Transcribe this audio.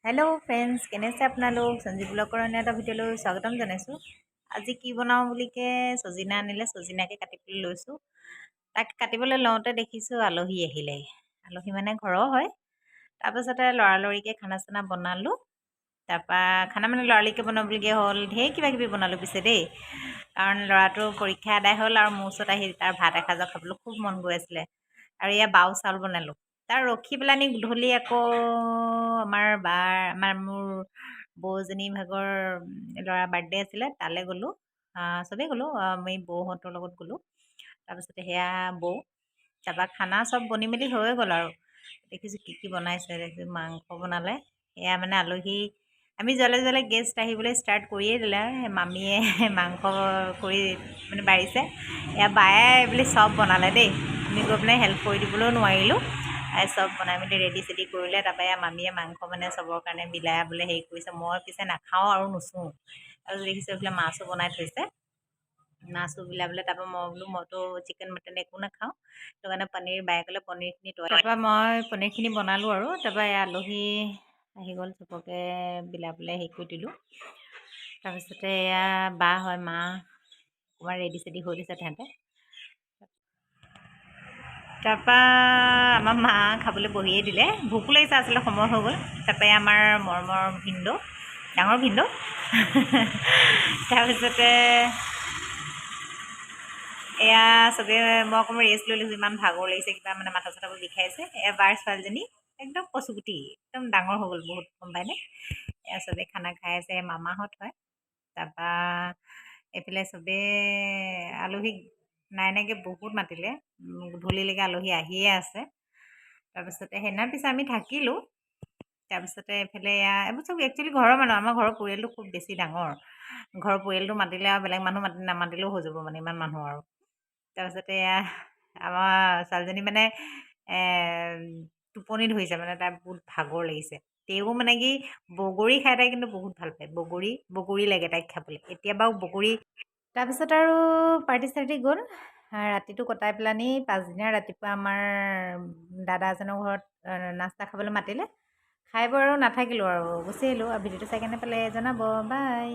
Hello' friends, কেনে আছে আপোনালোক? সঞ্জীৱ ব্লগৰ অন্য এটা ভিডিঅ'লৈ স্বাগতম জনাইছোঁ। আজি কি বনাওঁ বুলিকৈ চজিনা আনিলে, চজিনাকে কাটিবলৈ লৈছোঁ। তাক কাটিবলৈ লওঁতে দেখিছোঁ আলহী আহিলে। আলহী মানে ঘৰৰ হয়। তাৰপাছতে লৰালৰিকৈ খানা চানা বনালোঁ। তাৰপৰা খানা মানে লৰালৰিকৈ বনাবলগীয়া হ'ল, ঢেৰ কিবা কিবি বনালোঁ পিছে দেই। কাৰণ ল'ৰাটোৰ পৰীক্ষা আদায় হ'ল আৰু মোৰ ওচৰত আহি তাৰ ভাত এসাঁজৰ খাবলৈ খুব মন গৈ আছিলে। আৰু এয়া বাও চাউল বনালোঁ। তাৰ ৰখি পেলানি গধূলি আকৌ মোৰ বৌজনী ভাগৰ ল'ৰা বাৰ্থডে আছিলে, তালৈ গ'লোঁ। চবেই গ'লোঁ, আমি বৌহঁতৰ লগত গ'লোঁ। তাৰপিছতে সেয়া বৌ, তাৰপৰা খানা চব বনি মেলি হৈ গ'ল আৰু দেখিছোঁ কি বনাইছে। দেখিছোঁ মাংস বনালে। এয়া মানে আলহী আমি যোৱালে গেষ্ট আহিবলৈ ষ্টাৰ্ট কৰিয়ে দিলে। মামীয়ে মাংস কৰি মানে বাঢ়িছে। এয়া বায়ে বুলি চব বনালে দেই। আমি গৈ পেলাই হেল্প কৰি দিবলৈও নোৱাৰিলোঁ। চব বনাই মেলি ৰেডি চেডি কৰিলে। তাৰপৰা মামীয়ে মাংস মানে চবৰ কাৰণে বিলাই বোলে হেৰি কৰিছে। মই পিছে নাখাওঁ আৰু নুচোঁ। আৰু দেখিছোঁ এইফালে মাছো বনাই থৈছে। মাছো বিলাবলৈ তাৰপৰা মই বোলো মইতো চিকেন মটন একো নাখাওঁ, সেইটো কাৰণে পনীৰ বায়ে ক'লে পনীৰখিনি তাৰপৰা মই পনীৰখিনি বনালোঁ আৰু তাৰপৰা এই আলহী আহি গ'ল, চবকে বিলাবলৈ হেৰি কৰি দিলোঁ। তাৰপিছতে এয়া বা হয়, মা অকণমান ৰেডি চেডি হৈ দিছে তেহেঁতে। তাৰপৰা আমাৰ মা খাবলৈ বহিয়ে দিলে। ভোকো লাগিছে আচলতে, সময় হৈ গ'ল। তাৰপৰা আমাৰ মৰমৰ ভিনদেউ, ডাঙৰ ভিনদেউ তাৰপিছতে এয়া চবেই মই অকণমান ৰেষ্ট লৈ লৈছোঁ, ইমান ভাগৰ লাগিছে, কিবা মানে মাথা চাথাবোৰ বিষাইছে। এয়া বাৰ ছোৱালীজনী একদম কচুগুটি, একদম ডাঙৰ হৈ গ'ল বহুত, গম পায়নে? এয়া চবেই খানা খাই আছে, মামাহঁত হয়। তাৰপৰা এইফালে চবেই আলহীক নাইকৈ বহুত মাতিলে। গধূলিলৈকে আলহী আহিয়ে আছে। তাৰপিছতে সেইদিনা পিছে আমি থাকিলোঁ। তাৰপিছতে এইফালে এইবোৰ চব একচুৱেলি ঘৰৰ মানুহ, আমাৰ ঘৰৰ পৰিয়ালটো খুব বেছি ডাঙৰ। ঘৰৰ পৰিয়ালটো মাতিলে আৰু বেলেগ মানুহ নামাতিলেও হৈ যাব, মানে ইমান মানুহ আৰু। তাৰপিছতে এয়া আমাৰ ছোৱালীজনী মানে টোপনি ধৰিছে, মানে তাই বহুত ভাগৰ লাগিছে। তেও মানে কি বগৰী খাই তাই কিন্তু বহুত ভাল পায়। বগৰী লাগে তাইক খাবলৈ। এতিয়া বাৰু বগৰী তাৰপিছত আৰু পাৰ্টি চাৰ্টি গ'ল। ৰাতিটো কটাই পেলানি পাছদিনা ৰাতিপুৱা আমাৰ দাদা এজনৰ ঘৰত নাস্তা খাবলৈ মাতিলে। খাই বৈ আৰু নাথাকিলোঁ আৰু গুচি আহিলোঁ। আৰু ভিডিঅ'টো চাই কেনে পালে জনাব, বাই।